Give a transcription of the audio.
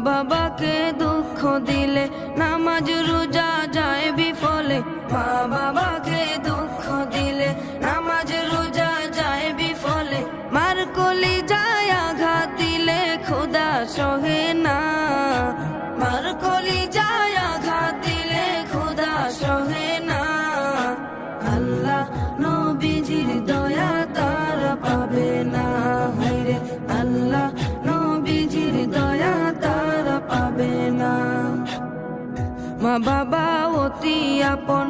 বাবাকে দুঃখ দিলে নামাজ রোজা যায় বিফলে। মা বাবাকে দুঃখ দিলে নামাজ রোজা যায় বিফলে। মার কলিজায় আঘাত দিলে খোদা সহে না। মার কলিজায় আঘাত দিলে খোদা সহে না। আল্লাহ নবীজির দয়া তারা পাবে না। হায়রে আল্লাহ নবীজির দয়া তারা পাবে না। মা বাবা অতি আপন